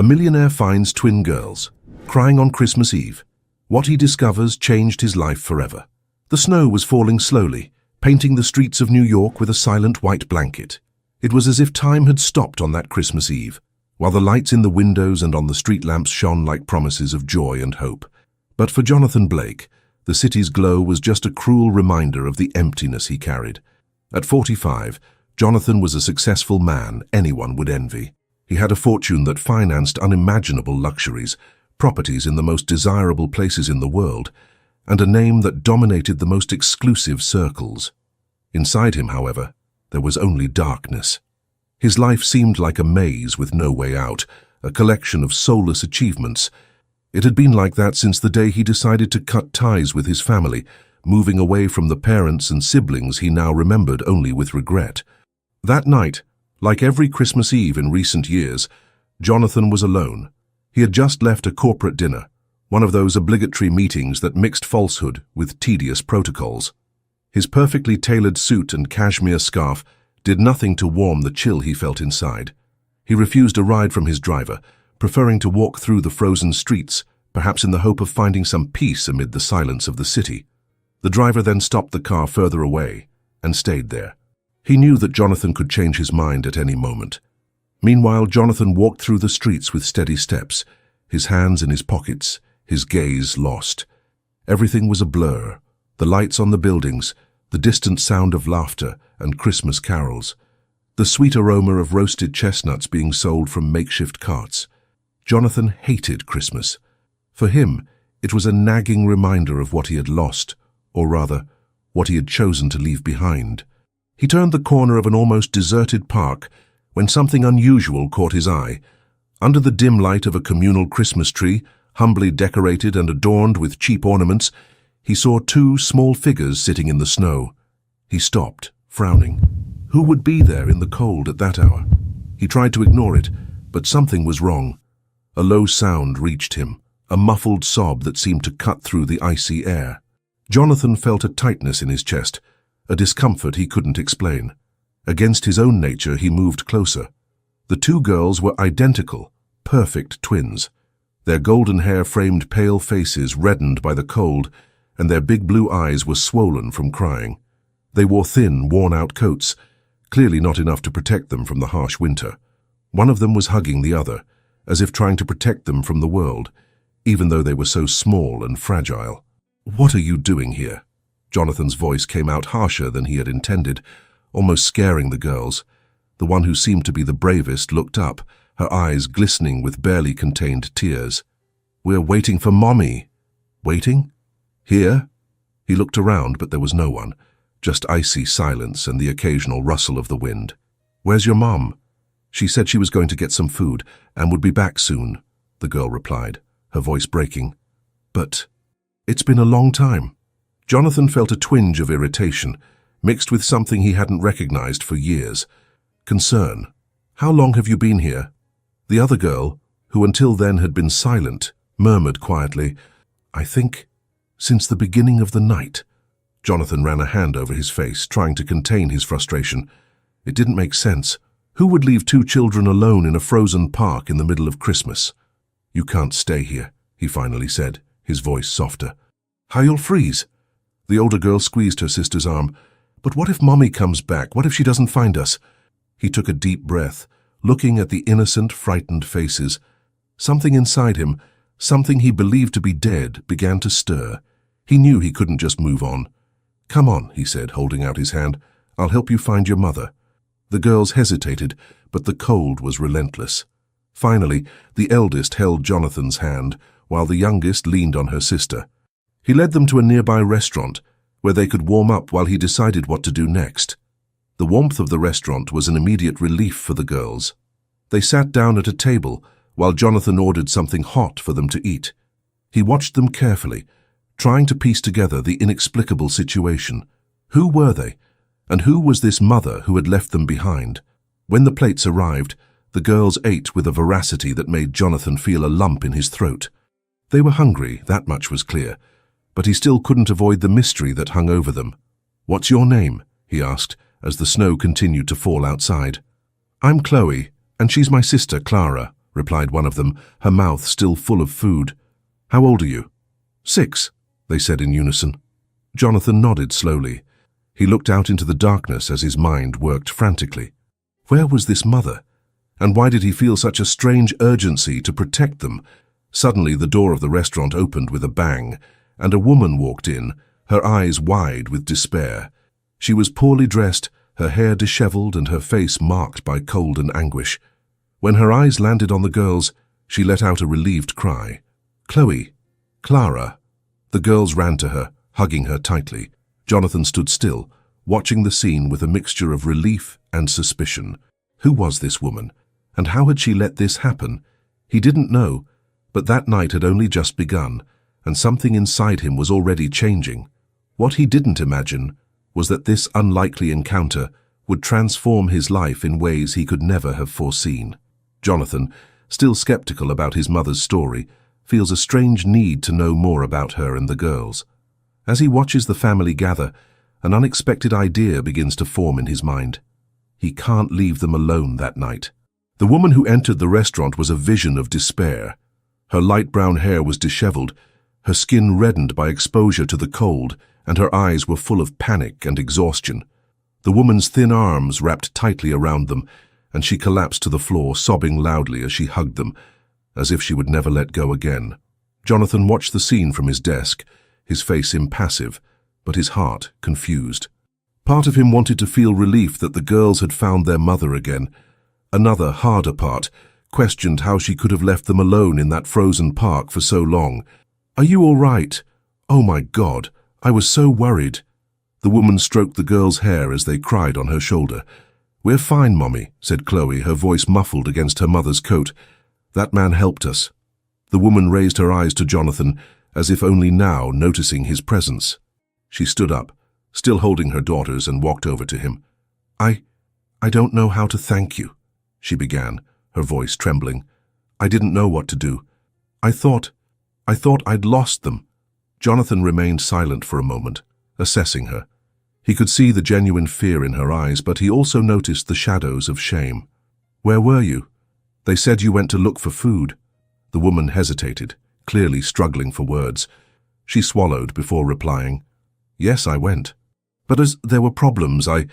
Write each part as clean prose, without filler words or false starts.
A millionaire finds twin girls, crying on Christmas Eve. What he discovers changed his life forever. The snow was falling slowly, painting the streets of New York with a silent white blanket. It was as if time had stopped on that Christmas Eve, while the lights in the windows and on the street lamps shone like promises of joy and hope. But for Jonathan Blake, the city's glow was just a cruel reminder of the emptiness he carried. At 45, Jonathan was a successful man anyone would envy. He had a fortune that financed unimaginable luxuries, properties in the most desirable places in the world, and a name that dominated the most exclusive circles. Inside him, however, there was only darkness. His life seemed like a maze with no way out, a collection of soulless achievements. It had been like that since the day he decided to cut ties with his family, moving away from the parents and siblings he now remembered only with regret. That night, like every Christmas Eve in recent years, Jonathan was alone. He had just left a corporate dinner, one of those obligatory meetings that mixed falsehood with tedious protocols. His perfectly tailored suit and cashmere scarf did nothing to warm the chill he felt inside. He refused a ride from his driver, preferring to walk through the frozen streets, perhaps in the hope of finding some peace amid the silence of the city. The driver then stopped the car further away and stayed there. He knew that Jonathan could change his mind at any moment. Meanwhile, Jonathan walked through the streets with steady steps, his hands in his pockets, his gaze lost. Everything was a blur. The lights on the buildings, the distant sound of laughter and Christmas carols, the sweet aroma of roasted chestnuts being sold from makeshift carts. Jonathan hated Christmas. For him, it was a nagging reminder of what he had lost, or rather, what he had chosen to leave behind. He turned the corner of an almost deserted park when something unusual caught his eye. Under the dim light of a communal Christmas tree, humbly decorated and adorned with cheap ornaments, he saw two small figures sitting in the snow. He stopped, frowning. Who would be there in the cold at that hour? He tried to ignore it, but something was wrong. A low sound reached him, a muffled sob that seemed to cut through the icy air. Jonathan felt a tightness in his chest, a discomfort he couldn't explain. Against his own nature, he moved closer. The two girls were identical, perfect twins. Their golden hair framed pale faces reddened by the cold, and their big blue eyes were swollen from crying. They wore thin, worn-out coats, clearly not enough to protect them from the harsh winter. One of them was hugging the other, as if trying to protect them from the world, even though they were so small and fragile. "What are you doing here?" Jonathan's voice came out harsher than he had intended, almost scaring the girls. The one who seemed to be the bravest looked up, her eyes glistening with barely contained tears. "We're waiting for Mommy." "Waiting? Here?" He looked around, but there was no one, just icy silence and the occasional rustle of the wind. "Where's your mom?" "She said she was going to get some food and would be back soon," the girl replied, her voice breaking. "But it's been a long time." Jonathan felt a twinge of irritation, mixed with something he hadn't recognized for years. Concern. "How long have you been here?" The other girl, who until then had been silent, murmured quietly, "I think since the beginning of the night." Jonathan ran a hand over his face, trying to contain his frustration. It didn't make sense. Who would leave two children alone in a frozen park in the middle of Christmas? "You can't stay here," he finally said, his voice softer. "How you'll freeze." The older girl squeezed her sister's arm. "But what if Mommy comes back? What if she doesn't find us?" He took a deep breath, looking at the innocent, frightened faces. Something inside him, something he believed to be dead, began to stir. He knew he couldn't just move on. "Come on," he said, holding out his hand. "I'll help you find your mother." The girls hesitated, but the cold was relentless. Finally, the eldest held Jonathan's hand, while the youngest leaned on her sister. He led them to a nearby restaurant, where they could warm up while he decided what to do next. The warmth of the restaurant was an immediate relief for the girls. They sat down at a table, while Jonathan ordered something hot for them to eat. He watched them carefully, trying to piece together the inexplicable situation. Who were they? And who was this mother who had left them behind? When the plates arrived, the girls ate with a voracity that made Jonathan feel a lump in his throat. They were hungry, that much was clear, but he still couldn't avoid the mystery that hung over them. "What's your name?" he asked, as the snow continued to fall outside. "I'm Chloe, and she's my sister, Clara." replied one of them, her mouth still full of food. How old are you? 6, they said in unison. Jonathan nodded slowly. He looked out into the darkness as his mind worked frantically. Where was this mother? And why did he feel such a strange urgency to protect them? Suddenly the door of the restaurant opened with a bang, and a woman walked in, her eyes wide with despair. She was poorly dressed, her hair disheveled and her face marked by cold and anguish. When her eyes landed on the girls, she let out a relieved cry. Chloe, Clara. The girls ran to her, hugging her tightly. Jonathan stood still, watching the scene with a mixture of relief and suspicion. Who was this woman? And how had she let this happen? He didn't know, but that night had only just begun, and something inside him was already changing. What he didn't imagine was that this unlikely encounter would transform his life in ways he could never have foreseen. Jonathan, still skeptical about his mother's story, feels a strange need to know more about her and the girls. As he watches the family gather, an unexpected idea begins to form in his mind. He can't leave them alone that night. The woman who entered the restaurant was a vision of despair. Her light brown hair was disheveled, her skin reddened by exposure to the cold, and her eyes were full of panic and exhaustion. The woman's thin arms wrapped tightly around them, and she collapsed to the floor, sobbing loudly as she hugged them, as if she would never let go again. Jonathan watched the scene from his desk, his face impassive, but his heart confused. Part of him wanted to feel relief that the girls had found their mother again. Another, harder part, questioned how she could have left them alone in that frozen park for so long. Are you all right? Oh my God, I was so worried. The woman stroked the girls' hair as they cried on her shoulder. We're fine, Mommy, said Chloe, her voice muffled against her mother's coat. That man helped us. The woman raised her eyes to Jonathan, as if only now noticing his presence. She stood up, still holding her daughters, and walked over to him. I don't know how to thank you, she began, her voice trembling. I didn't know what to do. I thought I'd lost them. Jonathan remained silent for a moment, assessing her. He could see the genuine fear in her eyes, but he also noticed the shadows of shame. Where were you? They said you went to look for food. The woman hesitated, clearly struggling for words. She swallowed before replying. Yes, I went. But as there were problems, I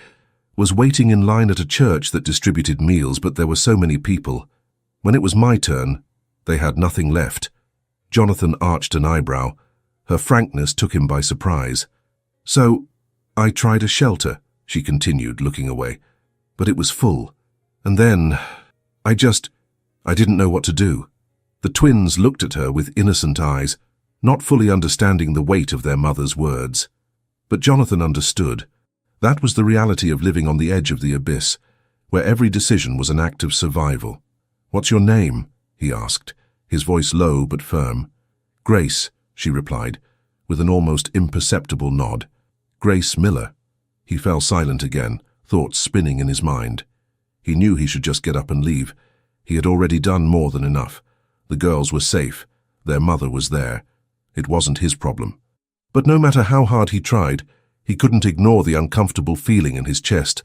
was waiting in line at a church that distributed meals, but there were so many people. When it was my turn, they had nothing left. Jonathan arched an eyebrow. Her frankness took him by surprise. So, I tried a shelter, she continued, looking away. But it was full. And then, I didn't know what to do. The twins looked at her with innocent eyes, not fully understanding the weight of their mother's words. But Jonathan understood. That was the reality of living on the edge of the abyss, where every decision was an act of survival. What's your name? He asked, his voice low but firm. Grace, she replied, with an almost imperceptible nod. Grace Miller. He fell silent again, thoughts spinning in his mind. He knew he should just get up and leave. He had already done more than enough. The girls were safe. Their mother was there. It wasn't his problem. But no matter how hard he tried, he couldn't ignore the uncomfortable feeling in his chest.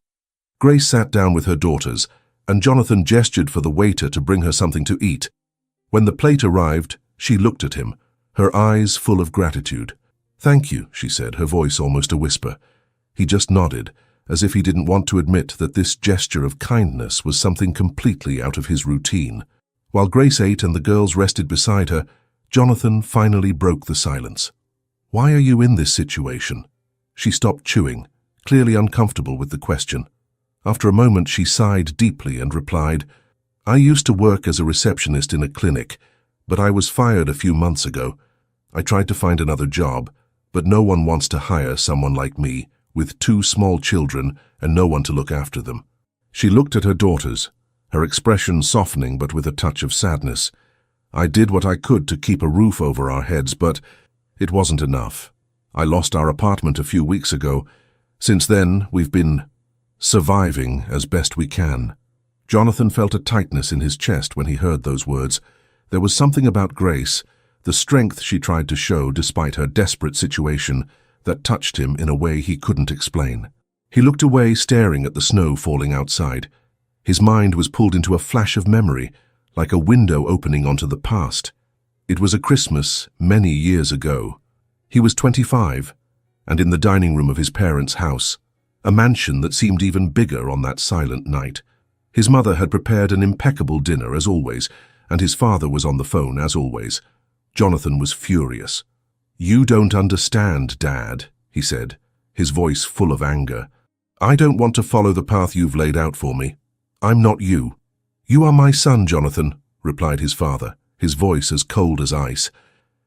Grace sat down with her daughters, and Jonathan gestured for the waiter to bring her something to eat. When the plate arrived, she looked at him, her eyes full of gratitude. Thank you, she said, her voice almost a whisper. He just nodded, as if he didn't want to admit that this gesture of kindness was something completely out of his routine. While Grace ate and the girls rested beside her, Jonathan finally broke the silence. Why are you in this situation? She stopped chewing, clearly uncomfortable with the question. After a moment, she sighed deeply and replied, I used to work as a receptionist in a clinic, but I was fired a few months ago. I tried to find another job, but no one wants to hire someone like me, with 2 small children and no one to look after them. She looked at her daughters, her expression softening but with a touch of sadness. I did what I could to keep a roof over our heads, but it wasn't enough. I lost our apartment a few weeks ago. Since then, we've been surviving as best we can. Jonathan felt a tightness in his chest when he heard those words. There was something about Grace, the strength she tried to show despite her desperate situation, that touched him in a way he couldn't explain. He looked away, staring at the snow falling outside. His mind was pulled into a flash of memory, like a window opening onto the past. It was a Christmas many years ago. He was 25, and in the dining room of his parents' house, a mansion that seemed even bigger on that silent night. His mother had prepared an impeccable dinner as always, and his father was on the phone as always. Jonathan was furious. "You don't understand, Dad," he said, his voice full of anger. "I don't want to follow the path you've laid out for me. I'm not you." "You are my son, Jonathan," replied his father, his voice as cold as ice,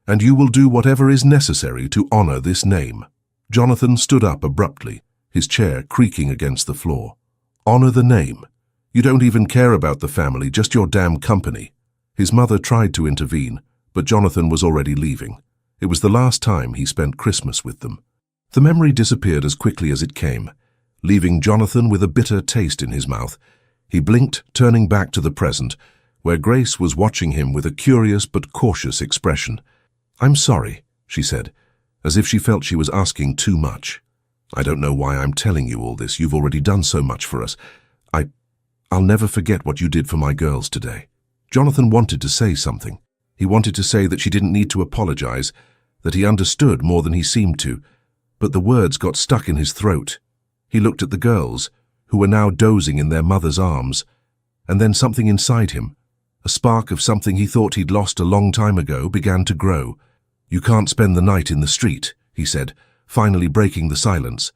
"and you will do whatever is necessary to honor this name." Jonathan stood up abruptly, his chair creaking against the floor. "Honor the name? You don't even care about the family, just your damn company." His mother tried to intervene, but Jonathan was already leaving. It was the last time he spent Christmas with them. The memory disappeared as quickly as it came, leaving Jonathan with a bitter taste in his mouth. He blinked, turning back to the present, where Grace was watching him with a curious but cautious expression. "I'm sorry," she said, as if she felt she was asking too much. "I don't know why I'm telling you all this. You've already done so much for us. I'll never forget what you did for my girls today." Jonathan wanted to say something. He wanted to say that she didn't need to apologize, that he understood more than he seemed to, but the words got stuck in his throat. He looked at the girls, who were now dozing in their mother's arms, and then something inside him, a spark of something he thought he'd lost a long time ago, began to grow. "You can't spend the night in the street," he said, finally breaking the silence.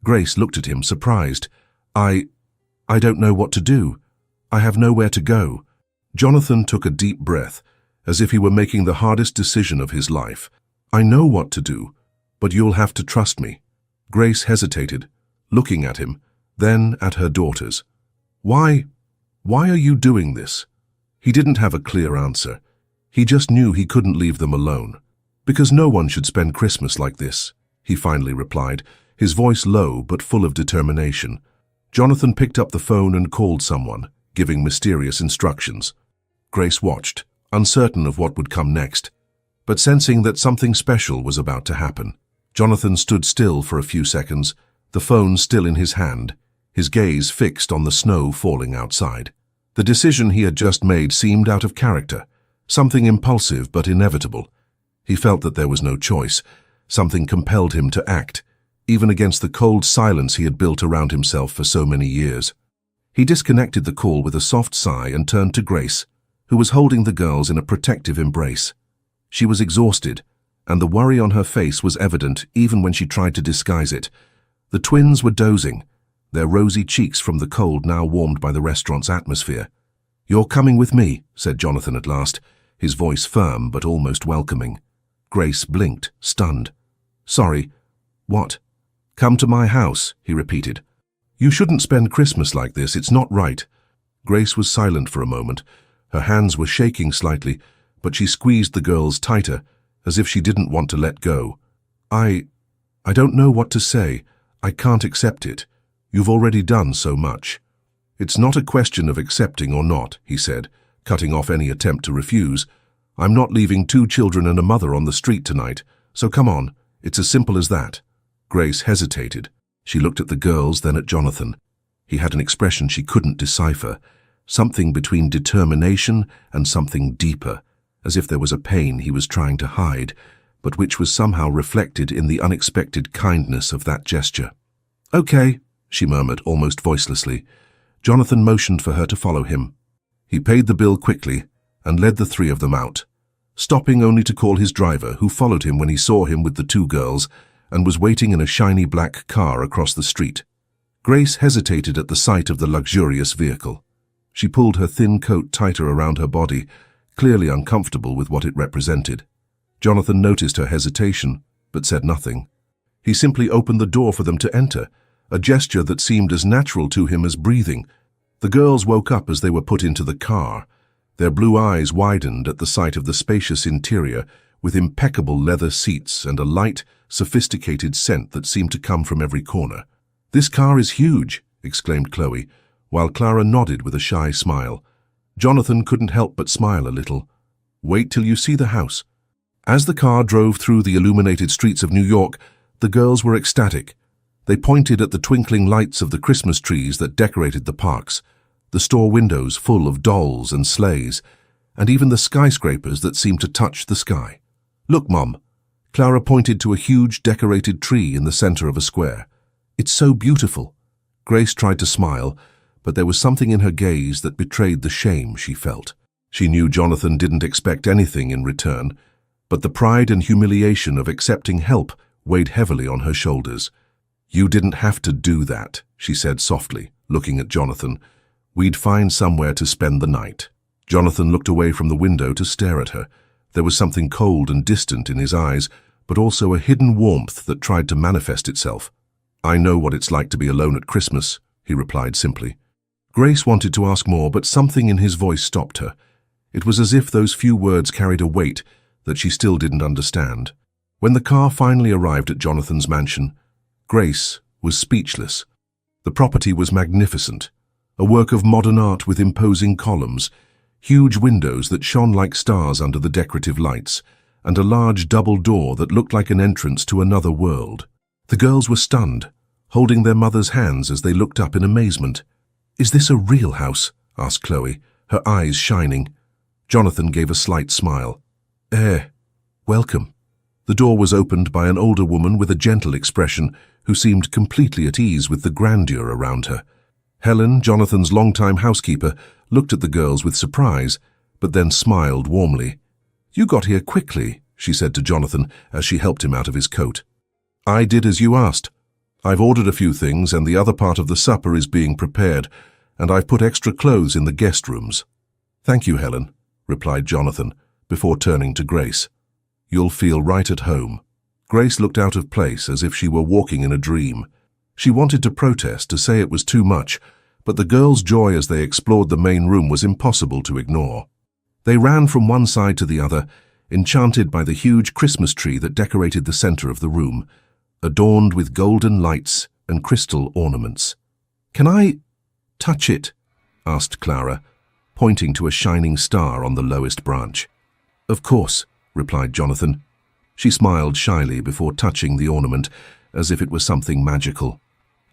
Grace looked at him, surprised. I don't know what to do. I have nowhere to go." Jonathan took a deep breath, as if he were making the hardest decision of his life. "I know what to do, but you'll have to trust me." Grace hesitated, looking at him, then at her daughters. Why are you doing this?" He didn't have a clear answer. He just knew he couldn't leave them alone. "Because no one should spend Christmas like this," he finally replied, his voice low but full of determination. Jonathan picked up the phone and called someone, giving mysterious instructions. Grace watched, uncertain of what would come next, but sensing that something special was about to happen. Jonathan stood still for a few seconds, the phone still in his hand, his gaze fixed on the snow falling outside. The decision he had just made seemed out of character, something impulsive but inevitable. He felt that there was no choice. Something compelled him to act, even against the cold silence he had built around himself for so many years. He disconnected the call with a soft sigh and turned to Grace, who was holding the girls in a protective embrace. She was exhausted, and the worry on her face was evident even when she tried to disguise it. The twins were dozing, their rosy cheeks from the cold now warmed by the restaurant's atmosphere. "You're coming with me," said Jonathan at last, his voice firm but almost welcoming. Grace blinked, stunned. "Sorry, what?" "Come to my house," he repeated. "You shouldn't spend Christmas like this, it's not right." Grace was silent for a moment. Her hands were shaking slightly, but she squeezed the girls tighter, as if she didn't want to let go. I don't know what to say. I can't accept it. You've already done so much." "It's not a question of accepting or not," he said, cutting off any attempt to refuse. "I'm not leaving 2 children and a mother on the street tonight, so come on, it's as simple as that." Grace hesitated. She looked at the girls, then at Jonathan. He had an expression she couldn't decipher, something between determination and something deeper, as if there was a pain he was trying to hide, but which was somehow reflected in the unexpected kindness of that gesture. "Okay," she murmured almost voicelessly. Jonathan motioned for her to follow him. He paid the bill quickly and led the 3 of them out, stopping only to call his driver, who followed him when he saw him with the 2 girls and was waiting in a shiny black car across the street. Grace hesitated at the sight of the luxurious vehicle. She pulled her thin coat tighter around her body, clearly uncomfortable with what it represented. Jonathan noticed her hesitation, but said nothing. He simply opened the door for them to enter, a gesture that seemed as natural to him as breathing. The girls woke up as they were put into the car. Their blue eyes widened at the sight of the spacious interior, with impeccable leather seats and a light, sophisticated scent that seemed to come from every corner. "This car is huge," exclaimed Chloe, while Clara nodded with a shy smile. Jonathan couldn't help but smile a little. "Wait till you see the house." As the car drove through the illuminated streets of New York, the girls were ecstatic. They pointed at the twinkling lights of the Christmas trees that decorated the parks. the store windows full of dolls and sleighs, and even the skyscrapers that seemed to touch the sky. "Look, Mum." Clara pointed to a huge decorated tree in the center of a square. "It's so beautiful." Grace tried to smile, but there was something in her gaze that betrayed the shame she felt. She knew Jonathan didn't expect anything in return, but the pride and humiliation of accepting help weighed heavily on her shoulders. "You didn't have to do that," she said softly, looking at Jonathan. "We'd find somewhere to spend the night." Jonathan looked away from the window to stare at her. There was something cold and distant in his eyes, but also a hidden warmth that tried to manifest itself. "I know what it's like to be alone at Christmas," he replied simply. Grace wanted to ask more, but something in his voice stopped her. It was as if those few words carried a weight that she still didn't understand. When the car finally arrived at Jonathan's mansion, Grace was speechless. The property was magnificent, a work of modern art with imposing columns, huge windows that shone like stars under the decorative lights, and a large double door that looked like an entrance to another world. The girls were stunned, holding their mother's hands as they looked up in amazement. "Is this a real house?" asked Chloe, her eyes shining. Jonathan gave a slight smile. Welcome." The door was opened by an older woman with a gentle expression who seemed completely at ease with the grandeur around her. Helen, Jonathan's longtime housekeeper, looked at the girls with surprise, but then smiled warmly. "You got here quickly," she said to Jonathan as she helped him out of his coat. "I did as you asked. I've ordered a few things and the other part of the supper is being prepared, and I've put extra clothes in the guest rooms." "Thank you, Helen," replied Jonathan, before turning to Grace. "You'll feel right at home." Grace looked out of place as if she were walking in a dream. She wanted to protest, to say it was too much, but the girls' joy as they explored the main room was impossible to ignore. They ran from one side to the other, enchanted by the huge Christmas tree that decorated the center of the room, adorned with golden lights and crystal ornaments. "Can I touch it?" asked Clara, pointing to a shining star on the lowest branch. "Of course," replied Jonathan. She smiled shyly before touching the ornament, as if it was something magical.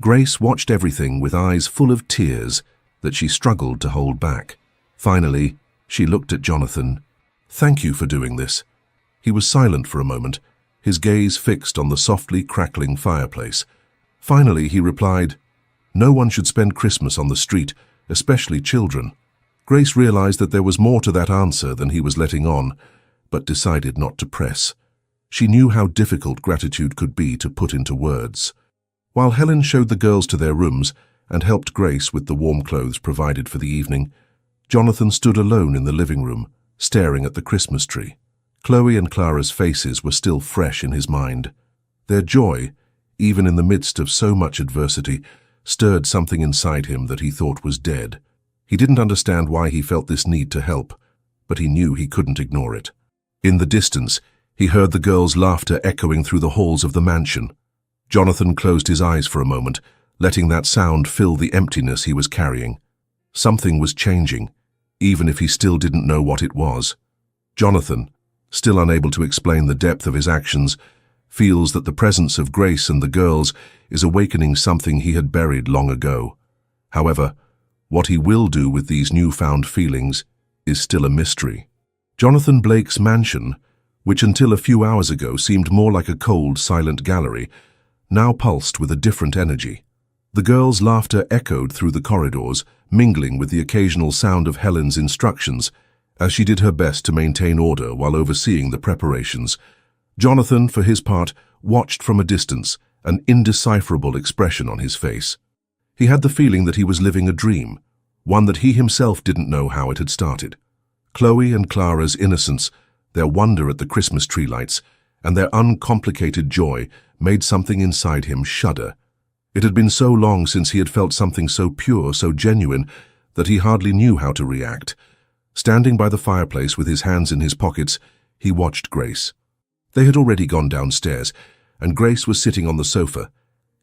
Grace watched everything with eyes full of tears that she struggled to hold back. Finally, she looked at Jonathan. "Thank you for doing this." He was silent for a moment, his gaze fixed on the softly crackling fireplace. Finally, he replied, "No one should spend Christmas on the street, especially children." Grace realized that there was more to that answer than he was letting on, but decided not to press. She knew how difficult gratitude could be to put into words. While Helen showed the girls to their rooms and helped Grace with the warm clothes provided for the evening, Jonathan stood alone in the living room, staring at the Christmas tree. Chloe and Clara's faces were still fresh in his mind. Their joy, even in the midst of so much adversity, stirred something inside him that he thought was dead. He didn't understand why he felt this need to help, but he knew he couldn't ignore it. In the distance, he heard the girls' laughter echoing through the halls of the mansion. Jonathan closed his eyes for a moment, letting that sound fill the emptiness he was carrying. Something was changing, even if he still didn't know what it was. Jonathan, still unable to explain the depth of his actions, feels that the presence of Grace and the girls is awakening something he had buried long ago. However, what he will do with these newfound feelings is still a mystery. Jonathan Blake's mansion, which until a few hours ago seemed more like a cold, silent gallery, now pulsed with a different energy. The girls' laughter echoed through the corridors, mingling with the occasional sound of Helen's instructions, as she did her best to maintain order while overseeing the preparations. Jonathan, for his part, watched from a distance, an indecipherable expression on his face. He had the feeling that he was living a dream, one that he himself didn't know how it had started. Chloe and Clara's innocence, their wonder at the Christmas tree lights, and their uncomplicated joy made something inside him shudder. It had been so long since he had felt something so pure, so genuine, that he hardly knew how to react. Standing by the fireplace with his hands in his pockets, he watched Grace. They had already gone downstairs, and Grace was sitting on the sofa,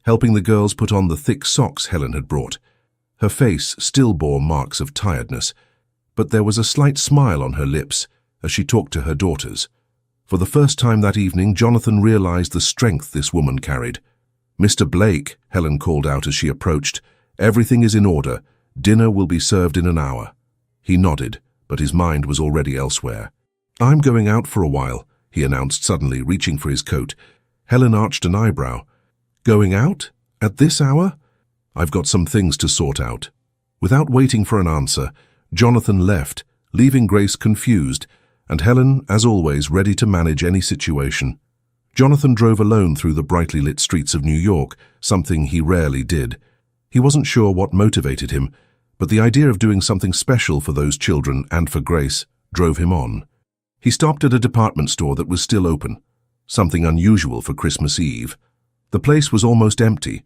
helping the girls put on the thick socks Helen had brought. Her face still bore marks of tiredness, but there was a slight smile on her lips as she talked to her daughters. For the first time that evening, Jonathan realized the strength this woman carried. "Mr. Blake," Helen called out as she approached, "everything is in order. Dinner will be served in an hour. He nodded, but his mind was already elsewhere. I'm going out for a while, he announced suddenly, reaching for his coat. Helen arched an eyebrow. Going out? At this hour? I've got some things to sort out. Without waiting for an answer, Jonathan left, leaving Grace confused, and Helen, as always, ready to manage any situation. Jonathan drove alone through the brightly lit streets of New York, something he rarely did. He wasn't sure what motivated him, but the idea of doing something special for those children and for Grace drove him on. He stopped at a department store that was still open, something unusual for Christmas Eve. The place was almost empty,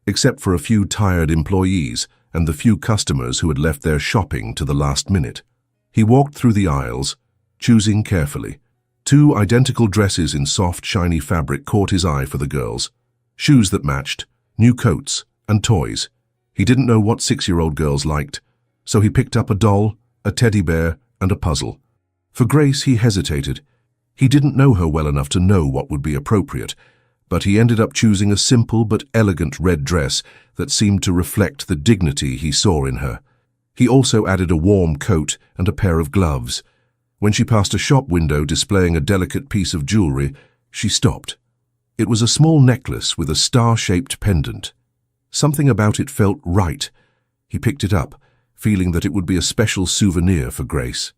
except for a few tired employees and the few customers who had left their shopping to the last minute. He walked through the aisles, choosing carefully. 2 identical dresses in soft, shiny fabric caught his eye for the girls. Shoes that matched, new coats, and toys. He didn't know what 6-year-old girls liked, so he picked up a doll, a teddy bear, and a puzzle. For Grace, he hesitated. He didn't know her well enough to know what would be appropriate, but he ended up choosing a simple but elegant red dress that seemed to reflect the dignity he saw in her. He also added a warm coat and a pair of gloves. When she passed a shop window displaying a delicate piece of jewelry, she stopped. It was a small necklace with a star-shaped pendant. Something about it felt right. He picked it up, feeling that it would be a special souvenir for Grace.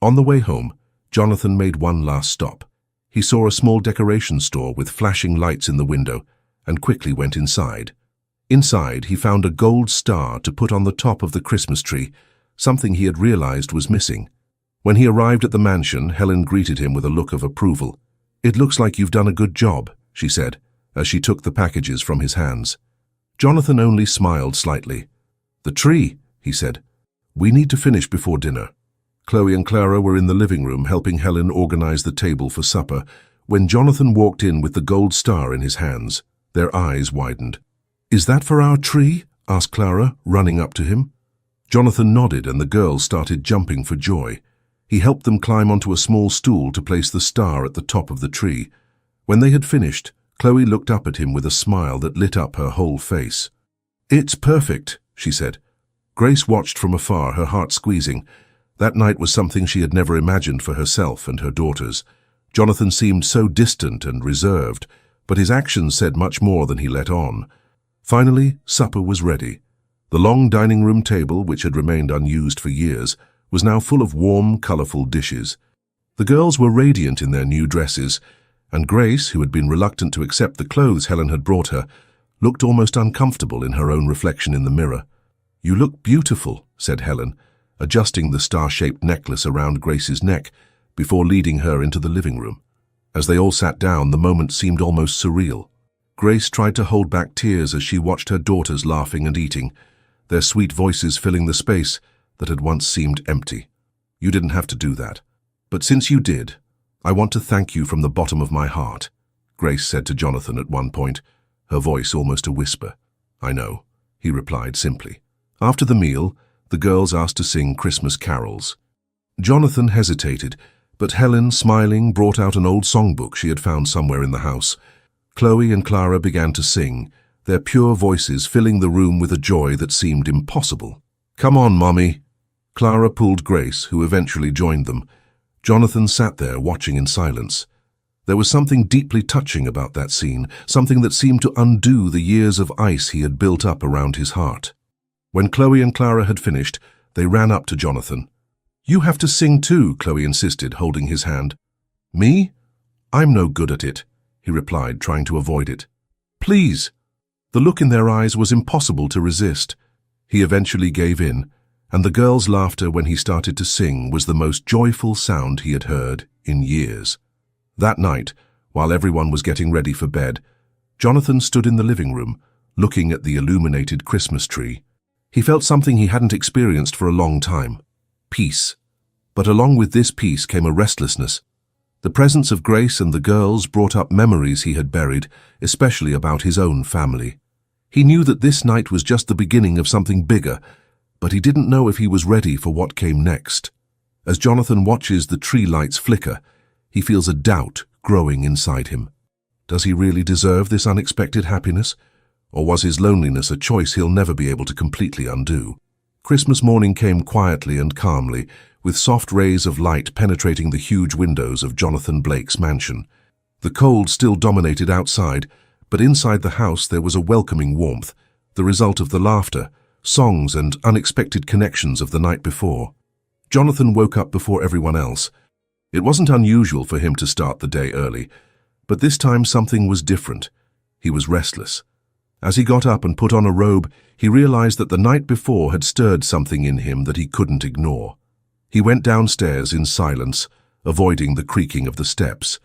On the way home, Jonathan made one last stop. He saw a small decoration store with flashing lights in the window and quickly went inside. Inside, he found a gold star to put on the top of the Christmas tree, something he had realized was missing. When he arrived at the mansion, Helen greeted him with a look of approval. "It looks like you've done a good job," she said, as she took the packages from his hands. Jonathan only smiled slightly. "The tree," he said. "We need to finish before dinner." Chloe and Clara were in the living room helping Helen organize the table for supper when Jonathan walked in with the gold star in his hands. Their eyes widened. "Is that for our tree?" asked Clara, running up to him. Jonathan nodded and the girls started jumping for joy. He helped them climb onto a small stool to place the star at the top of the tree. When they had finished, Chloe looked up at him with a smile that lit up her whole face. "It's perfect," she said. Grace watched from afar, her heart squeezing. That night was something she had never imagined for herself and her daughters. Jonathan seemed so distant and reserved, but his actions said much more than he let on. Finally, supper was ready. The long dining room table, which had remained unused for years, was now full of warm, colorful dishes. The girls were radiant in their new dresses, and Grace, who had been reluctant to accept the clothes Helen had brought her, looked almost uncomfortable in her own reflection in the mirror. "You look beautiful," said Helen, adjusting the star-shaped necklace around Grace's neck before leading her into the living room. As they all sat down, the moment seemed almost surreal. Grace tried to hold back tears as she watched her daughters laughing and eating, their sweet voices filling the space that had once seemed empty. "You didn't have to do that. But since you did, I want to thank you from the bottom of my heart," Grace said to Jonathan at one point, her voice almost a whisper. "I know," he replied simply. After the meal, the girls asked to sing Christmas carols. Jonathan hesitated, but Helen, smiling, brought out an old songbook she had found somewhere in the house. Chloe and Clara began to sing, their pure voices filling the room with a joy that seemed impossible. "Come on, Mommy." Clara pulled Grace, who eventually joined them. Jonathan sat there watching in silence. There was something deeply touching about that scene, something that seemed to undo the years of ice he had built up around his heart. When Chloe and Clara had finished, they ran up to Jonathan. "You have to sing too," Chloe insisted, holding his hand. "Me? I'm no good at it," he replied, trying to avoid it. "Please." The look in their eyes was impossible to resist. He eventually gave in, and the girls' laughter when he started to sing was the most joyful sound he had heard in years. That night, while everyone was getting ready for bed, Jonathan stood in the living room, looking at the illuminated Christmas tree. He felt something he hadn't experienced for a long time: peace. But along with this peace came a restlessness. The presence of Grace and the girls brought up memories he had buried, especially about his own family. He knew that this night was just the beginning of something bigger, but he didn't know if he was ready for what came next. As Jonathan watches the tree lights flicker, he feels a doubt growing inside him. Does he really deserve this unexpected happiness? Or was his loneliness a choice he'll never be able to completely undo? Christmas morning came quietly and calmly, with soft rays of light penetrating the huge windows of Jonathan Blake's mansion. The cold still dominated outside, but inside the house there was a welcoming warmth, the result of the laughter, songs and unexpected connections of the night before. Jonathan woke up before everyone else. It wasn't unusual for him to start the day early, but this time something was different. He was restless. As he got up and put on a robe, he realized that the night before had stirred something in him that he couldn't ignore. He went downstairs in silence, avoiding the creaking of the steps.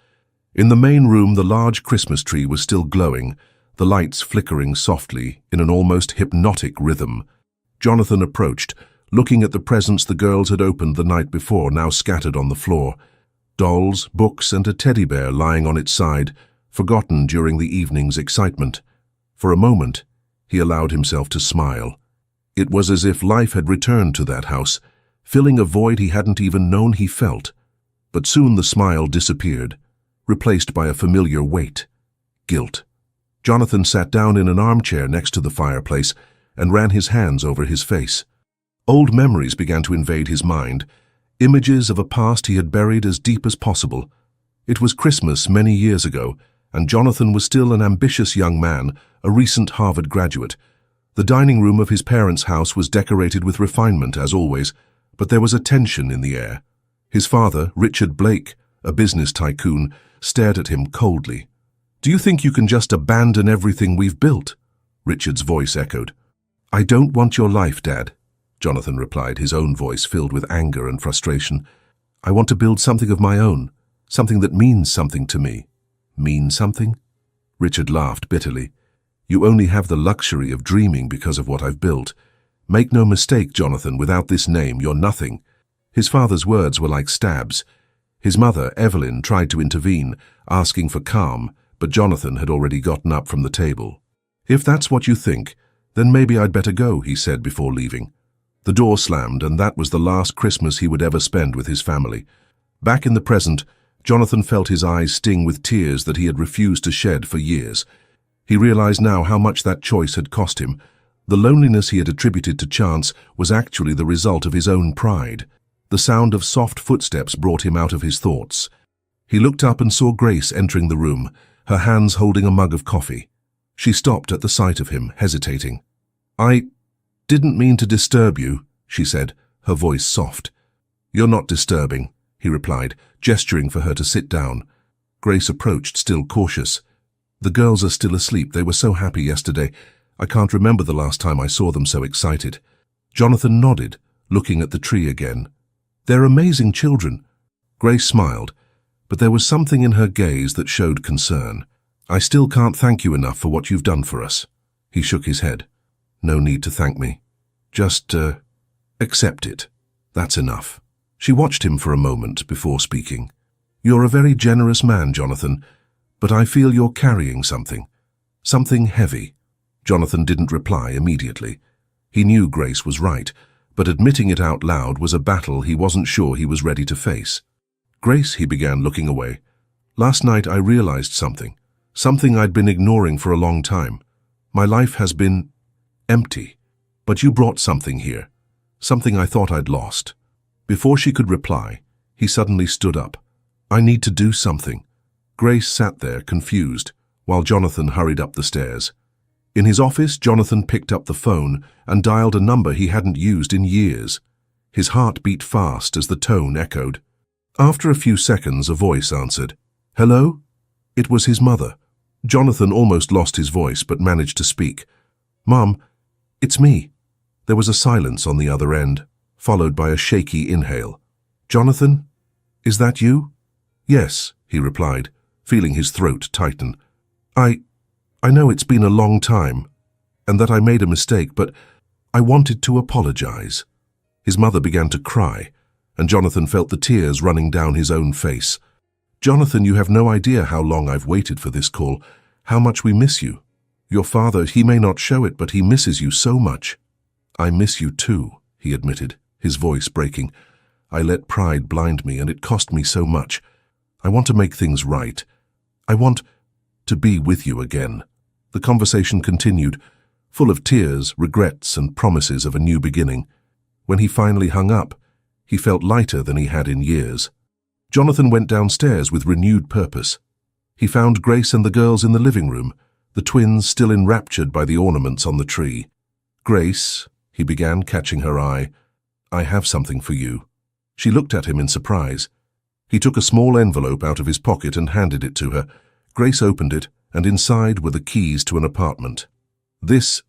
In the main room, the large Christmas tree was still glowing, the lights flickering softly in an almost hypnotic rhythm. Jonathan approached, looking at the presents the girls had opened the night before now scattered on the floor. Dolls, books, and a teddy bear lying on its side, forgotten during the evening's excitement. For a moment, he allowed himself to smile. It was as if life had returned to that house, filling a void he hadn't even known he felt. But soon the smile disappeared, replaced by a familiar weight: guilt. Jonathan sat down in an armchair next to the fireplace and ran his hands over his face. Old memories began to invade his mind, images of a past he had buried as deep as possible. It was Christmas many years ago, and Jonathan was still an ambitious young man, a recent Harvard graduate. The dining room of his parents' house was decorated with refinement, as always, but there was a tension in the air. His father, Richard Blake, a business tycoon, stared at him coldly. "Do you think you can just abandon everything we've built?" Richard's voice echoed. "I don't want your life, Dad," Jonathan replied, his own voice filled with anger and frustration. "I want to build something of my own, something that means something to me." "Mean something?" Richard laughed bitterly. "You only have the luxury of dreaming because of what I've built. Make no mistake, Jonathan, without this name, you're nothing." His father's words were like stabs. His mother, Evelyn, tried to intervene, asking for calm, but Jonathan had already gotten up from the table. "If that's what you think, then maybe I'd better go," he said before leaving. The door slammed, and that was the last Christmas he would ever spend with his family. Back in the present, Jonathan felt his eyes sting with tears that he had refused to shed for years. He realized now how much that choice had cost him. The loneliness he had attributed to chance was actually the result of his own pride. The sound of soft footsteps brought him out of his thoughts. He looked up and saw Grace entering the room, her hands holding a mug of coffee. She stopped at the sight of him, hesitating. "I didn't mean to disturb you," she said, her voice soft. "You're not disturbing," he replied, gesturing for her to sit down. Grace approached, still cautious. "The girls are still asleep. They were so happy yesterday. I can't remember the last time I saw them so excited." Jonathan nodded, looking at the tree again. "They're amazing children." Grace smiled, but there was something in her gaze that showed concern. "I still can't thank you enough for what you've done for us." He shook his head. "No need to thank me. Just, accept it. That's enough." She watched him for a moment before speaking. "You're a very generous man, Jonathan, but I feel you're carrying something. Something heavy." Jonathan didn't reply immediately. He knew Grace was right, but admitting it out loud was a battle he wasn't sure he was ready to face. "Grace," he began, looking away, "last night I realized something I'd been ignoring for a long time. My life has been empty, but you brought something here, something I thought I'd lost." Before she could reply, he suddenly stood up. "I need to do something." Grace sat there, confused, while Jonathan hurried up the stairs. In his office, Jonathan picked up the phone and dialed a number he hadn't used in years. His heart beat fast as the tone echoed. After a few seconds, a voice answered. "Hello?" It was his mother. Jonathan almost lost his voice but managed to speak. "Mom, it's me." There was a silence on the other end, followed by a shaky inhale. "Jonathan, is that you?" "Yes," he replied, feeling his throat tighten. I know it's been a long time, and that I made a mistake, but I wanted to apologize." His mother began to cry, and Jonathan felt the tears running down his own face. "Jonathan, you have no idea how long I've waited for this call, how much we miss you. Your father, he may not show it, but he misses you so much." "I miss you too," he admitted, his voice breaking. "I let pride blind me, and it cost me so much. I want to make things right. I want to be with you again." The conversation continued, full of tears, regrets, and promises of a new beginning. When he finally hung up, he felt lighter than he had in years. Jonathan went downstairs with renewed purpose. He found Grace and the girls in the living room, the twins still enraptured by the ornaments on the tree. "Grace," he began, catching her eye, "I have something for you." She looked at him in surprise. He took a small envelope out of his pocket and handed it to her. Grace opened it, and inside were the keys to an apartment. This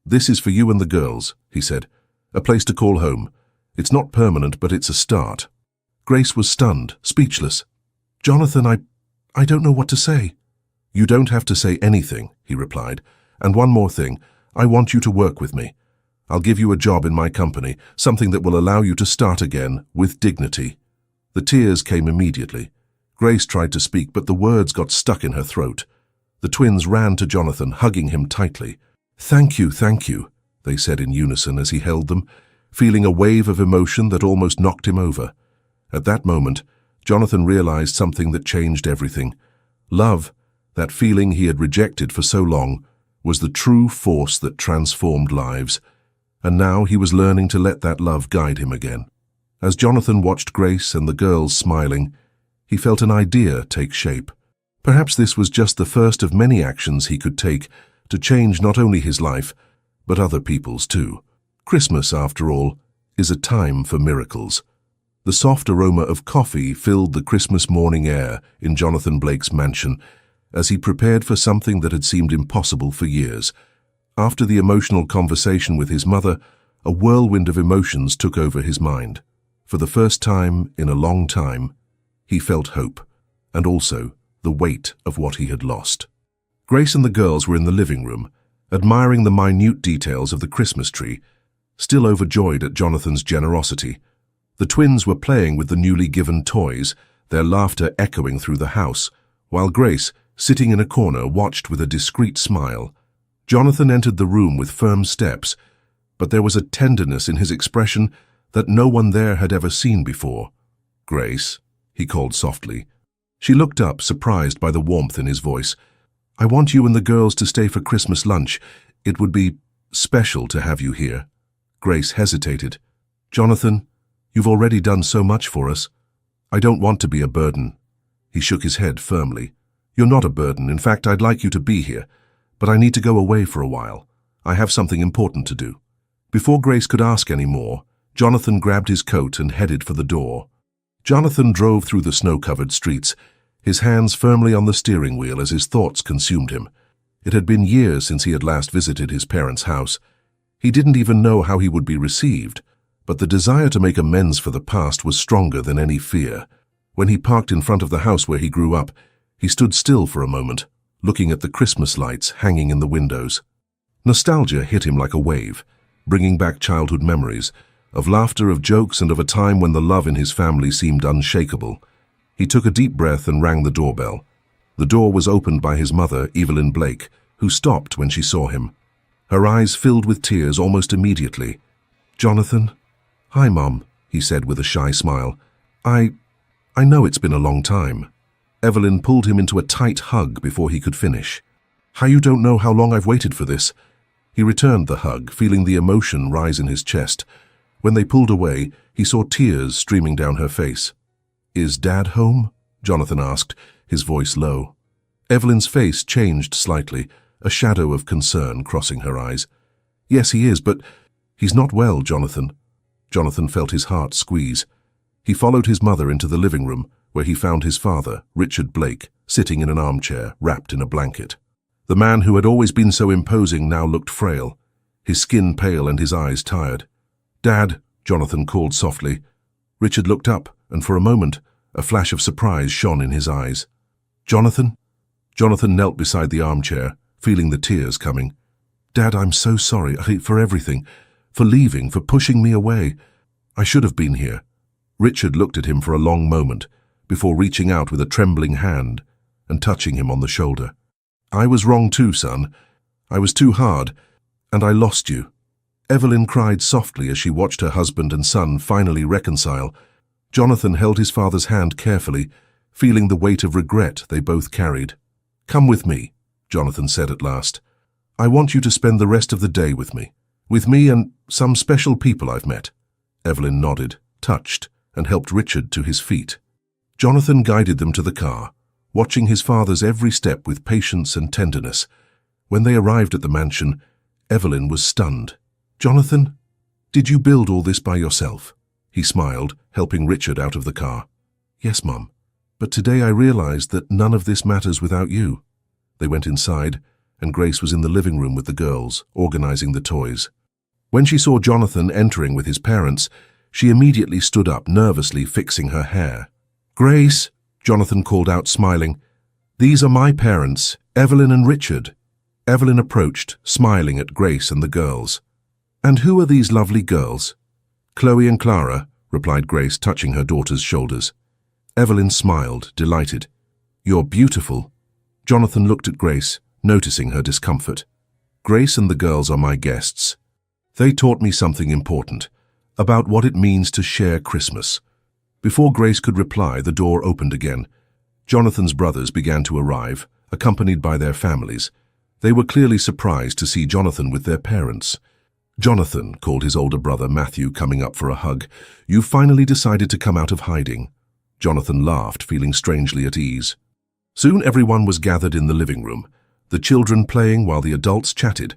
is for you and the girls," he said. "A place to call home. It's not permanent, but it's a start." Grace was stunned, speechless. "Jonathan, I don't know what to say." "You don't have to say anything," he replied. "And one more thing, I want you to work with me. I'll give you a job in my company, something that will allow you to start again with dignity." The tears came immediately. Grace tried to speak, but the words got stuck in her throat. The twins ran to Jonathan, hugging him tightly. Thank you," they said in unison as he held them, feeling a wave of emotion that almost knocked him over. At that moment, Jonathan realized something that changed everything. Love, that feeling he had rejected for so long, was the true force that transformed lives, and now he was learning to let that love guide him again. As Jonathan watched Grace and the girls smiling, he felt an idea take shape. Perhaps this was just the first of many actions he could take to change not only his life, but other people's too. Christmas, after all, is a time for miracles. The soft aroma of coffee filled the Christmas morning air in Jonathan Blake's mansion as he prepared for something that had seemed impossible for years. After the emotional conversation with his mother, a whirlwind of emotions took over his mind. For the first time in a long time, he felt hope, and also the weight of what he had lost. Grace and the girls were in the living room, admiring the minute details of the Christmas tree, still overjoyed at Jonathan's generosity. The twins were playing with the newly given toys, their laughter echoing through the house, while Grace, sitting in a corner, watched with a discreet smile. Jonathan entered the room with firm steps, but there was a tenderness in his expression that no one there had ever seen before. "Grace," he called softly. She looked up, surprised by the warmth in his voice. "I want you and the girls to stay for Christmas lunch. It would be special to have you here." Grace hesitated. "Jonathan, you've already done so much for us. I don't want to be a burden." He shook his head firmly. "You're not a burden. In fact, I'd like you to be here. But I need to go away for a while. I have something important to do." Before Grace could ask any more, Jonathan grabbed his coat and headed for the door. Jonathan drove through the snow-covered streets, his hands firmly on the steering wheel as his thoughts consumed him. It had been years since he had last visited his parents' house. He didn't even know how he would be received, but the desire to make amends for the past was stronger than any fear. When he parked in front of the house where he grew up, he stood still for a moment, looking at the Christmas lights hanging in the windows. Nostalgia hit him like a wave, bringing back childhood memories, of laughter, of jokes, and of a time when the love in his family seemed unshakable. He took a deep breath and rang the doorbell. The door was opened by his mother, Evelyn Blake, who stopped when she saw him. Her eyes filled with tears almost immediately. "Jonathan?" "Hi, Mom," he said with a shy smile. I know it's been a long time." Evelyn pulled him into a tight hug before he could finish. "How you don't know how long I've waited for this." He returned the hug, feeling the emotion rise in his chest. When they pulled away, he saw tears streaming down her face. "Is Dad home?" Jonathan asked, his voice low. Evelyn's face changed slightly, a shadow of concern crossing her eyes. "Yes, he is, but he's not well, Jonathan." Jonathan felt his heart squeeze. He followed his mother into the living room, where he found his father, Richard Blake, sitting in an armchair, wrapped in a blanket. The man who had always been so imposing now looked frail, his skin pale and his eyes tired. "Dad," Jonathan called softly. Richard looked up, and for a moment, a flash of surprise shone in his eyes. "Jonathan?" Jonathan knelt beside the armchair, feeling the tears coming. "Dad, I'm so sorry for everything, for leaving, for pushing me away. I should have been here." Richard looked at him for a long moment, before reaching out with a trembling hand and touching him on the shoulder. "I was wrong too, son. I was too hard, and I lost you." Evelyn cried softly as she watched her husband and son finally reconcile. Jonathan held his father's hand carefully, feeling the weight of regret they both carried. "Come with me," Jonathan said at last. "I want you to spend the rest of the day with me and some special people I've met." Evelyn nodded, touched, and helped Richard to his feet. Jonathan guided them to the car, watching his father's every step with patience and tenderness. When they arrived at the mansion, Evelyn was stunned. "Jonathan, did you build all this by yourself?" He smiled, helping Richard out of the car. "Yes, Mum. But today I realized that none of this matters without you." They went inside, and Grace was in the living room with the girls, organizing the toys. When she saw Jonathan entering with his parents, she immediately stood up, nervously fixing her hair. "Grace," Jonathan called out, smiling, "these are my parents, Evelyn and Richard." Evelyn approached, smiling at Grace and the girls. "And who are these lovely girls?" "Chloe and Clara," replied Grace, touching her daughter's shoulders. Evelyn smiled, delighted. "You're beautiful." Jonathan looked at Grace, noticing her discomfort. "Grace and the girls are my guests. They taught me something important, about what it means to share Christmas." Before Grace could reply, the door opened again. Jonathan's brothers began to arrive, accompanied by their families. They were clearly surprised to see Jonathan with their parents. "Jonathan," called his older brother Matthew, coming up for a hug, "you finally decided to come out of hiding." Jonathan laughed, feeling strangely at ease. Soon everyone was gathered in the living room, the children playing while the adults chatted.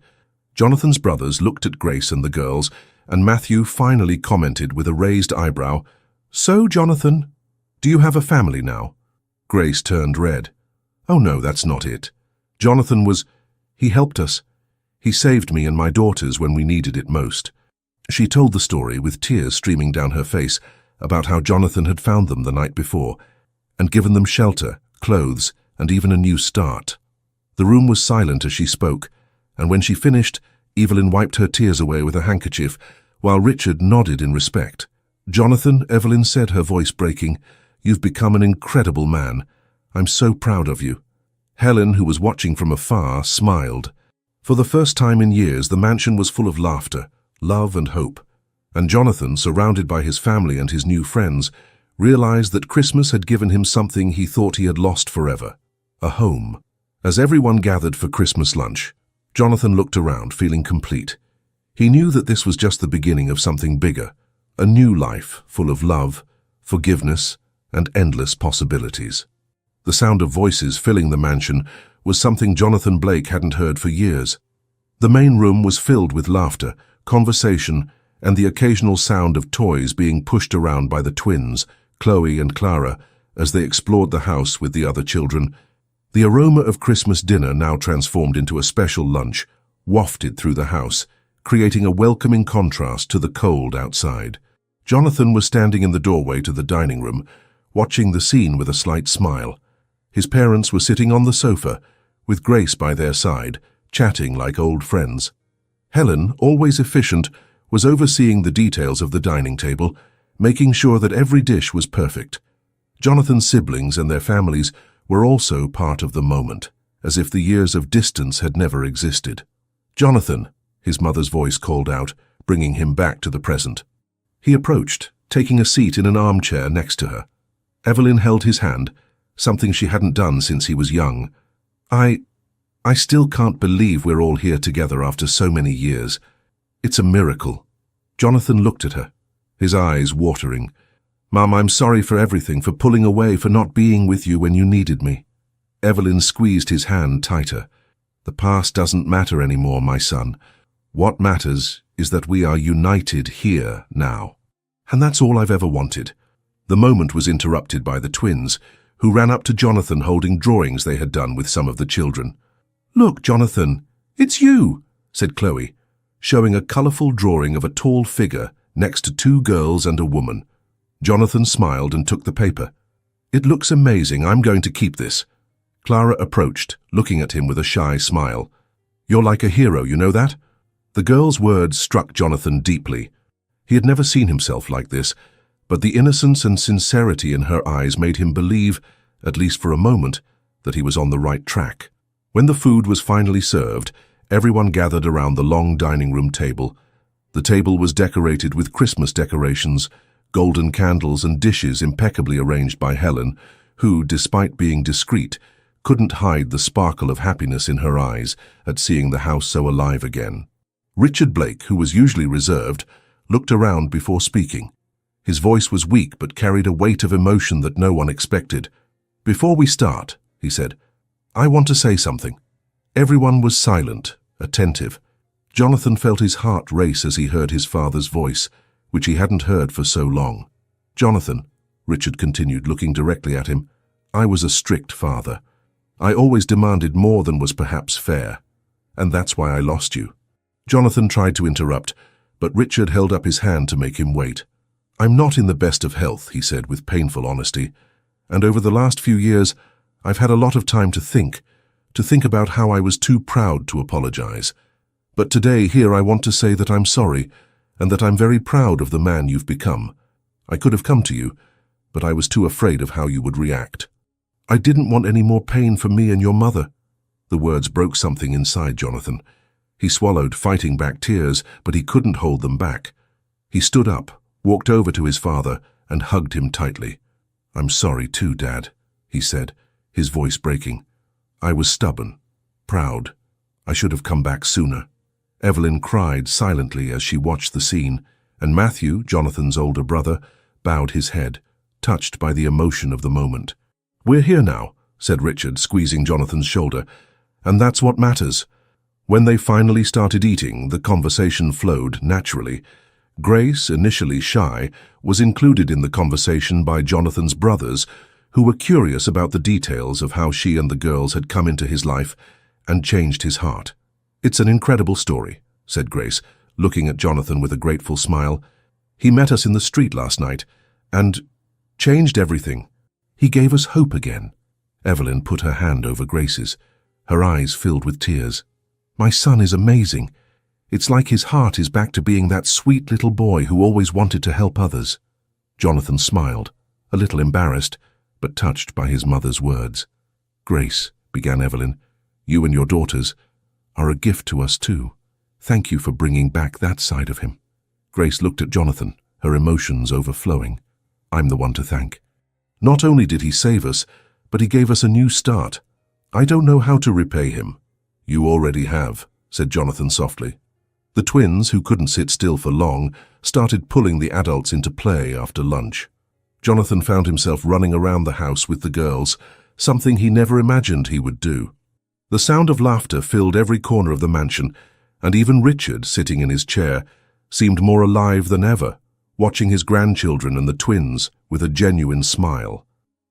Jonathan's brothers looked at Grace and the girls, and Matthew finally commented with a raised eyebrow, "So, Jonathan, do you have a family now?" Grace turned red. "Oh no, that's not it. Jonathan he helped us. He saved me and my daughters when we needed it most." She told the story with tears streaming down her face about how Jonathan had found them the night before and given them shelter, clothes, and even a new start. The room was silent as she spoke, and when she finished, Evelyn wiped her tears away with a handkerchief, while Richard nodded in respect. "Jonathan," Evelyn said, her voice breaking, "you've become an incredible man. I'm so proud of you." Helen, who was watching from afar, smiled. For the first time in years, the mansion was full of laughter, love, and hope. And Jonathan, surrounded by his family and his new friends, realized that Christmas had given him something he thought he had lost forever: a home. As everyone gathered for Christmas lunch, Jonathan looked around, feeling complete. He knew that this was just the beginning of something bigger, a new life full of love, forgiveness, and endless possibilities. The sound of voices filling the mansion was something Jonathan Blake hadn't heard for years. The main room was filled with laughter, conversation, and the occasional sound of toys being pushed around by the twins, Chloe and Clara, as they explored the house with the other children. The aroma of Christmas dinner, now transformed into a special lunch, wafted through the house, creating a welcoming contrast to the cold outside. Jonathan was standing in the doorway to the dining room, watching the scene with a slight smile. His parents were sitting on the sofa, with Grace by their side, chatting like old friends. Helen, always efficient, was overseeing the details of the dining table, making sure that every dish was perfect. Jonathan's siblings and their families were also part of the moment, as if the years of distance had never existed. "Jonathan," his mother's voice called out, bringing him back to the present. He approached, taking a seat in an armchair next to her. Evelyn held his hand, something she hadn't done since he was young. I still can't believe we're all here together after so many years. It's a miracle." Jonathan looked at her, his eyes watering. "Mum, I'm sorry for everything, for pulling away, for not being with you when you needed me." Evelyn squeezed his hand tighter. "The past doesn't matter anymore, my son. What matters is that we are united here now. And that's all I've ever wanted." The moment was interrupted by the twins, who ran up to Jonathan holding drawings they had done with some of the children. "Look, Jonathan, it's you," said Chloe, showing a colourful drawing of a tall figure next to two girls and a woman. Jonathan smiled and took the paper. "It looks amazing. I'm going to keep this." Clara approached, looking at him with a shy smile. "You're like a hero, you know that?" The girl's words struck Jonathan deeply. He had never seen himself like this, but the innocence and sincerity in her eyes made him believe, at least for a moment, that he was on the right track. When the food was finally served, everyone gathered around the long dining room table. The table was decorated with Christmas decorations, golden candles and dishes impeccably arranged by Helen, who, despite being discreet, couldn't hide the sparkle of happiness in her eyes at seeing the house so alive again. Richard Blake, who was usually reserved, looked around before speaking. His voice was weak but carried a weight of emotion that no one expected. "Before we start," he said, "I want to say something." Everyone was silent, attentive. Jonathan felt his heart race as he heard his father's voice, which he hadn't heard for so long. "Jonathan," Richard continued, looking directly at him, "I was a strict father. I always demanded more than was perhaps fair, and that's why I lost you." Jonathan tried to interrupt, but Richard held up his hand to make him wait. "I'm not in the best of health," he said with painful honesty, "and over the last few years I've had a lot of time to think about how I was too proud to apologize. But today here I want to say that I'm sorry and that I'm very proud of the man you've become. I could have come to you, but I was too afraid of how you would react. I didn't want any more pain for me and your mother." The words broke something inside Jonathan. He swallowed, fighting back tears, but he couldn't hold them back. He stood up, walked over to his father, and hugged him tightly. "I'm sorry too, Dad," he said, his voice breaking. "I was stubborn, proud. I should have come back sooner." Evelyn cried silently as she watched the scene, and Matthew, Jonathan's older brother, bowed his head, touched by the emotion of the moment. "We're here now," said Richard, squeezing Jonathan's shoulder, "and that's what matters." When they finally started eating, the conversation flowed naturally. Grace, initially shy, was included in the conversation by Jonathan's brothers, who were curious about the details of how she and the girls had come into his life and changed his heart. "It's an incredible story," said Grace, looking at Jonathan with a grateful smile. "He met us in the street last night and changed everything. He gave us hope again." Evelyn put her hand over Grace's, her eyes filled with tears. "My son is amazing. It's like his heart is back to being that sweet little boy who always wanted to help others." Jonathan smiled, a little embarrassed, but touched by his mother's words. "Grace," began Evelyn, "you and your daughters are a gift to us too. Thank you for bringing back that side of him." Grace looked at Jonathan, her emotions overflowing. "I'm the one to thank. Not only did he save us, but he gave us a new start. I don't know how to repay him." "You already have," said Jonathan softly. The twins, who couldn't sit still for long, started pulling the adults into play after lunch. Jonathan found himself running around the house with the girls, something he never imagined he would do. The sound of laughter filled every corner of the mansion, and even Richard, sitting in his chair, seemed more alive than ever, watching his grandchildren and the twins with a genuine smile.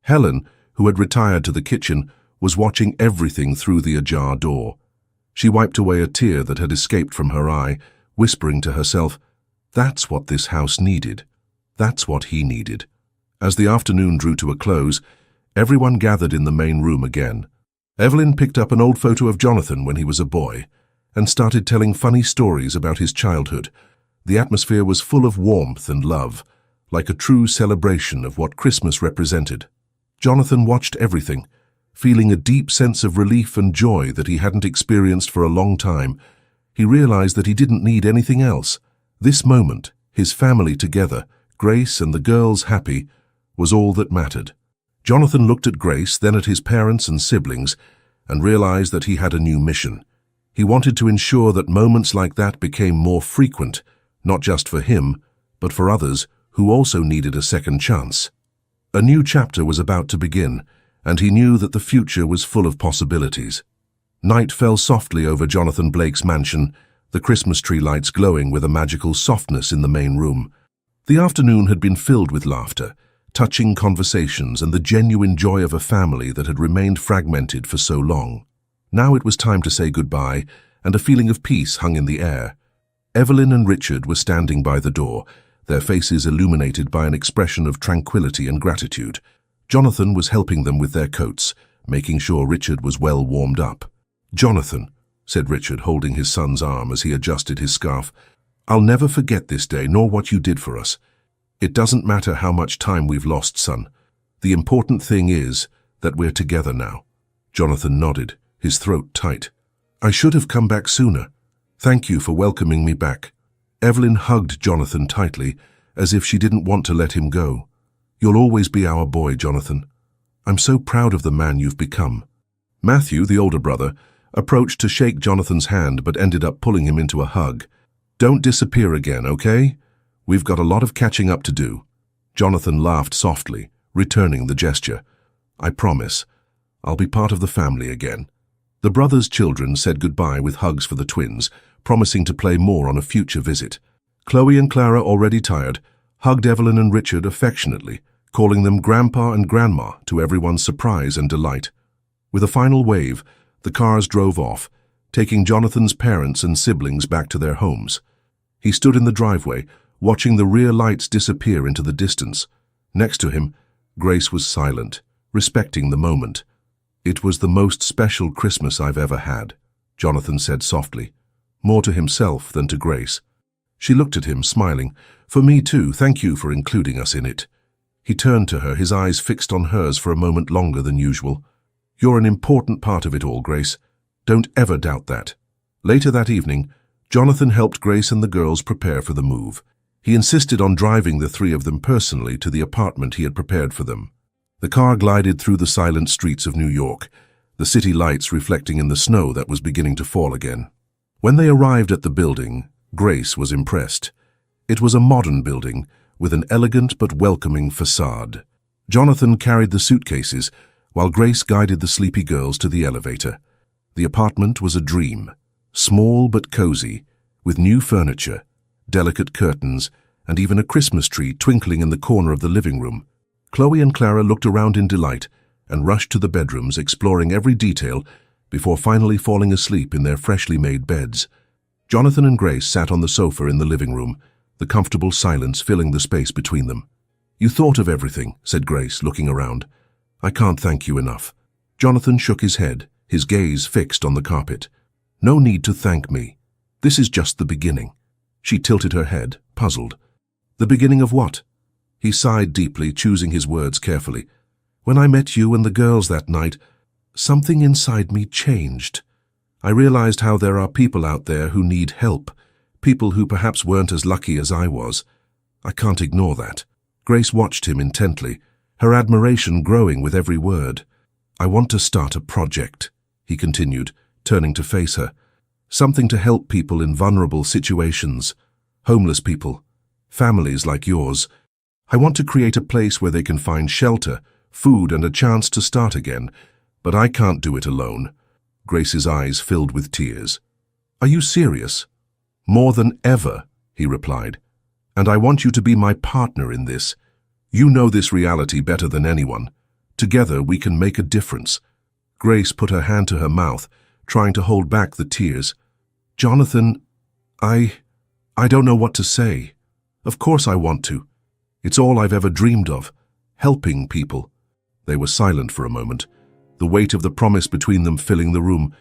Helen, who had retired to the kitchen, was watching everything through the ajar door. She wiped away a tear that had escaped from her eye, whispering to herself, "That's what this house needed. That's what he needed." As the afternoon drew to a close, everyone gathered in the main room again. Evelyn picked up an old photo of Jonathan when he was a boy and started telling funny stories about his childhood. The atmosphere was full of warmth and love, like a true celebration of what Christmas represented. Jonathan watched everything, feeling a deep sense of relief and joy that he hadn't experienced for a long time. He realized that he didn't need anything else. This moment, his family together, Grace and the girls happy, was all that mattered. Jonathan looked at Grace, then at his parents and siblings, and realized that he had a new mission. He wanted to ensure that moments like that became more frequent, not just for him, but for others who also needed a second chance. A new chapter was about to begin, and he knew that the future was full of possibilities. Night fell softly over Jonathan Blake's mansion, the Christmas tree lights glowing with a magical softness in the main room. The afternoon had been filled with laughter, touching conversations, and the genuine joy of a family that had remained fragmented for so long. Now it was time to say goodbye, and a feeling of peace hung in the air. Evelyn and Richard were standing by the door, their faces illuminated by an expression of tranquility and gratitude. Jonathan was helping them with their coats, making sure Richard was well warmed up. "Jonathan," said Richard, holding his son's arm as he adjusted his scarf, "I'll never forget this day nor what you did for us. It doesn't matter how much time we've lost, son. The important thing is that we're together now." Jonathan nodded, his throat tight. "I should have come back sooner. Thank you for welcoming me back." Evelyn hugged Jonathan tightly, as if she didn't want to let him go. "You'll always be our boy, Jonathan. I'm so proud of the man you've become." Matthew, the older brother, approached to shake Jonathan's hand but ended up pulling him into a hug. "Don't disappear again, okay? We've got a lot of catching up to do. Jonathan laughed softly, returning the gesture. I promise. I'll be part of the family again. The brothers' children said goodbye with hugs for the twins, promising to play more on a future visit. Chloe and Clara, already tired, hugged Evelyn and Richard affectionately, calling them Grandpa and Grandma to everyone's surprise and delight. With a final wave, the cars drove off, taking Jonathan's parents and siblings back to their homes. He stood in the driveway, watching the rear lights disappear into the distance. Next to him, Grace was silent, respecting the moment. It was the most special Christmas I've ever had, Jonathan said softly, more to himself than to Grace. She looked at him, smiling. For me too, thank you for including us in it. He turned to her, his eyes fixed on hers for a moment longer than usual. You're an important part of it all, Grace. Don't ever doubt that. Later that evening, Jonathan helped Grace and the girls prepare for the move. He insisted on driving the three of them personally to the apartment he had prepared for them. The car glided through the silent streets of New York, the city lights reflecting in the snow that was beginning to fall again. When they arrived at the building, Grace was impressed. It was a modern building, with an elegant but welcoming facade. Jonathan carried the suitcases, while Grace guided the sleepy girls to the elevator. The apartment was a dream, small but cozy, with new furniture, delicate curtains, and even a Christmas tree twinkling in the corner of the living room. Chloe and Clara looked around in delight and rushed to the bedrooms, exploring every detail before finally falling asleep in their freshly made beds. Jonathan and Grace sat on the sofa in the living room, the comfortable silence filling the space between them. You thought of everything, said Grace, looking around. I can't thank you enough. Jonathan shook his head, his gaze fixed on the carpet. No need to thank me. This is just the beginning. She tilted her head, puzzled. The beginning of what? He sighed deeply, choosing his words carefully. When I met you and the girls that night, something inside me changed. I realized how there are people out there who need help, people who perhaps weren't as lucky as I was. I can't ignore that. Grace watched him intently, her admiration growing with every word. I want to start a project, he continued, turning to face her. Something to help people in vulnerable situations, homeless people, families like yours. I want to create a place where they can find shelter, food, and a chance to start again, but I can't do it alone. Grace's eyes filled with tears. Are you serious? More than ever, he replied. And I want you to be my partner in this. You know this reality better than anyone. Together we can make a difference. Grace put her hand to her mouth, trying to hold back the tears. Jonathan, I don't know what to say. Of course I want to. It's all I've ever dreamed of, helping people. They were silent for a moment, the weight of the promise between them filling the room.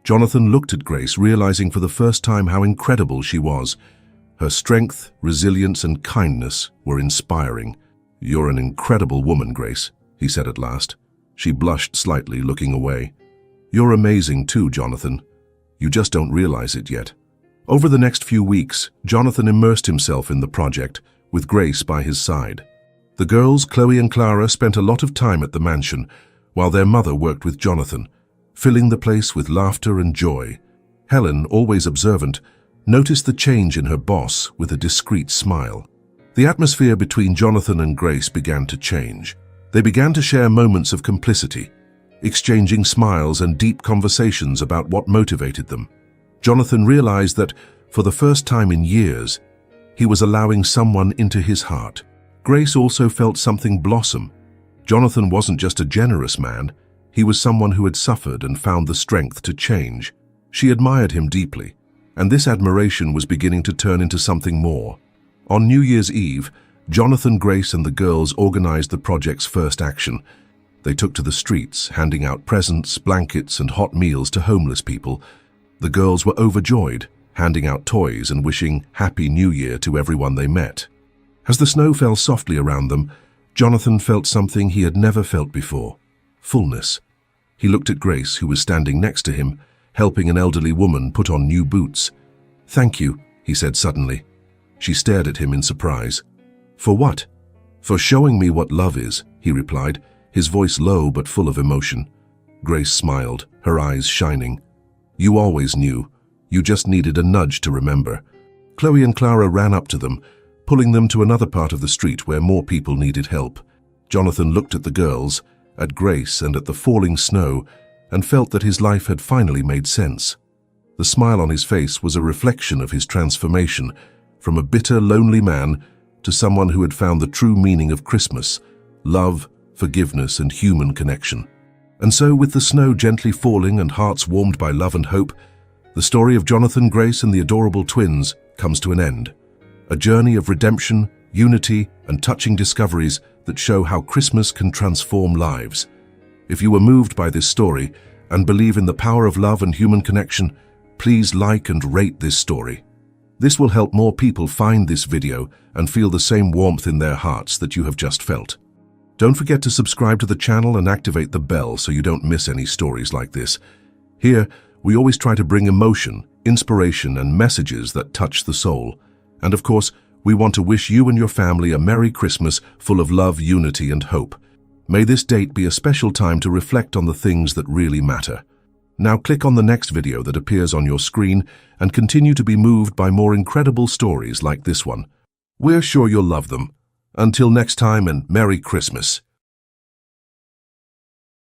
Jonathan looked at Grace, realizing for the first time how incredible she was. Her strength, resilience, and kindness were inspiring. You're an incredible woman, Grace, he said at last. She blushed slightly, looking away. You're amazing too, Jonathan. You just don't realize it yet. Over the next few weeks, Jonathan immersed himself in the project, with Grace by his side. The girls, Chloe and Clara, spent a lot of time at the mansion, while their mother worked with Jonathan, filling the place with laughter and joy. Helen, always observant, noticed the change in her boss with a discreet smile. The atmosphere between Jonathan and Grace began to change. They began to share moments of complicity, exchanging smiles and deep conversations about what motivated them. Jonathan realized that, for the first time in years, he was allowing someone into his heart. Grace also felt something blossom. Jonathan wasn't just a generous man, he was someone who had suffered and found the strength to change. She admired him deeply, and this admiration was beginning to turn into something more. On New Year's Eve, Jonathan, Grace, and the girls organized the project's first action. They took to the streets, handing out presents, blankets, and hot meals to homeless people. The girls were overjoyed, handing out toys and wishing Happy New Year to everyone they met. As the snow fell softly around them, Jonathan felt something he had never felt before: fullness. He looked at Grace, who was standing next to him, helping an elderly woman put on new boots. "Thank you," he said suddenly. She stared at him in surprise. "For what?" "For showing me what love is," he replied, his voice low but full of emotion. Grace smiled, her eyes shining. "You always knew. You just needed a nudge to remember." Chloe and Clara ran up to them, pulling them to another part of the street where more people needed help. Jonathan looked at the girls, at Grace and at the falling snow, and felt that his life had finally made sense. The smile on his face was a reflection of his transformation, from a bitter, lonely man to someone who had found the true meaning of Christmas: love, forgiveness, and human connection. And so, with the snow gently falling and hearts warmed by love and hope, the story of Jonathan, Grace, and the adorable twins comes to an end. A journey of redemption, unity, and touching discoveries that show how Christmas can transform lives. If you were moved by this story and believe in the power of love and human connection, please like and rate this story. This will help more people find this video and feel the same warmth in their hearts that you have just felt. Don't forget to subscribe to the channel and activate the bell so you don't miss any stories like this. Here, we always try to bring emotion, inspiration, and messages that touch the soul. And of course, we want to wish you and your family a Merry Christmas full of love, unity, and hope. May this date be a special time to reflect on the things that really matter. Now click on the next video that appears on your screen and continue to be moved by more incredible stories like this one. We're sure you'll love them. Until next time, and Merry Christmas.